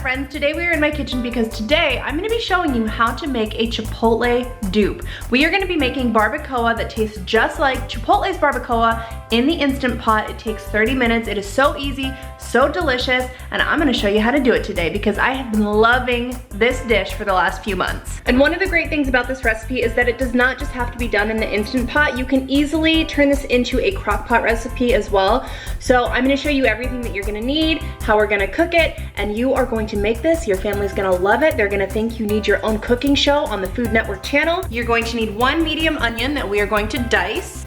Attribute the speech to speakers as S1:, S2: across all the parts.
S1: friends, today we are in my kitchen because today I'm gonna be showing you how to make a Chipotle dupe. We are gonna be making barbacoa that tastes just like Chipotle's barbacoa in the Instant Pot. It takes 30 minutes. It is so easy, so delicious, and I'm gonna show you how to do it today because I have been loving this dish for the last few months. And one of the great things about this recipe is that it does not just have to be done in the Instant Pot. You can easily turn this into a crock pot recipe as well. So I'm gonna show you everything that you're gonna need, how we're gonna cook it, and you are going to make this. Your family's gonna love it. They're gonna think you need your own cooking show on the Food Network channel. You're going to need 1 medium onion that we are going to dice.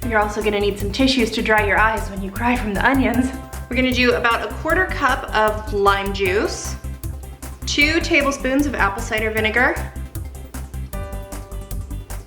S1: You're also gonna need some tissues to dry your eyes when you cry from the onions. We're gonna do about 1/4 cup of lime juice, 2 tablespoons of apple cider vinegar.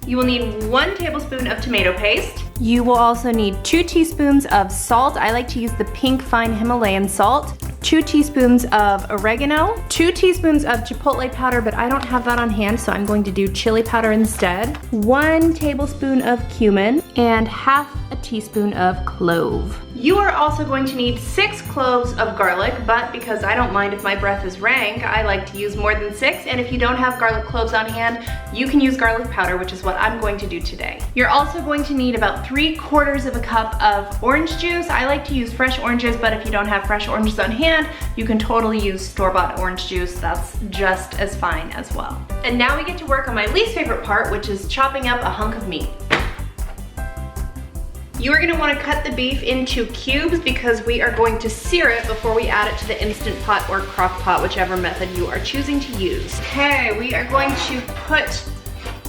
S1: You will need 1 tablespoon of tomato paste. You will also need 2 teaspoons of salt. I like to use the pink fine Himalayan salt. 2 teaspoons of oregano, 2 teaspoons of chipotle powder, but I don't have that on hand, so I'm going to do chili powder instead. 1 tablespoon of cumin, and 1/2 teaspoon of clove. You are also going to need 6 cloves of garlic, but because I don't mind if my breath is rank, I like to use more than 6, and if you don't have garlic cloves on hand, you can use garlic powder, which is what I'm going to do today. You're also going to need about 3/4 of a cup of orange juice. I like to use fresh oranges, but if you don't have fresh oranges on hand, you can totally use store-bought orange juice. That's just as fine as well. And now we get to work on my least favorite part, which is chopping up a hunk of meat. You are gonna wanna cut the beef into cubes because we are going to sear it before we add it to the Instant Pot or crock pot, whichever method you are choosing to use. Okay, we are going to put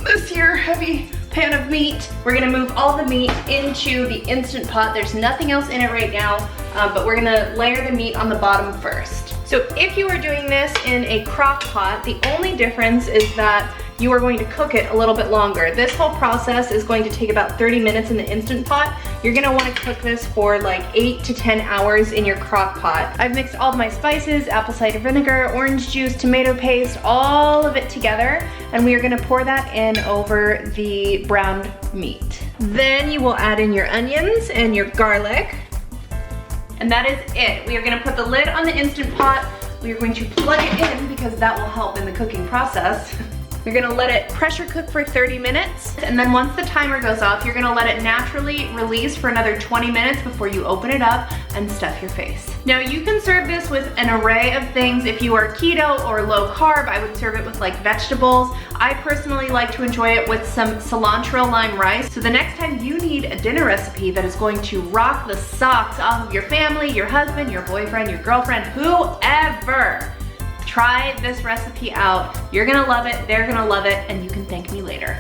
S1: this here heavy pan of meat. We're gonna move all the meat into the Instant Pot. There's nothing else in it right now, but we're gonna layer the meat on the bottom first. So if you are doing this in a crock pot, the only difference is that you are going to cook it a little bit longer. This whole process is going to take about 30 minutes in the Instant Pot. You're gonna wanna cook this for like 8 to 10 hours in your crock pot. I've mixed all of my spices, apple cider vinegar, orange juice, tomato paste, all of it together, and we are gonna pour that in over the browned meat. Then you will add in your onions and your garlic, and that is it. We are gonna put the lid on the Instant Pot. We are going to plug it in because that will help in the cooking process. You're gonna let it pressure cook for 30 minutes, and then once the timer goes off, you're gonna let it naturally release for another 20 minutes before you open it up and stuff your face. Now you can serve this with an array of things. If you are keto or low carb, I would serve it with like vegetables. I personally like to enjoy it with some cilantro lime rice. So the next time you need a dinner recipe that is going to rock the socks off of your family, your husband, your boyfriend, your girlfriend, whoever, try this recipe out. You're gonna love it, they're gonna love it, and you can thank me later.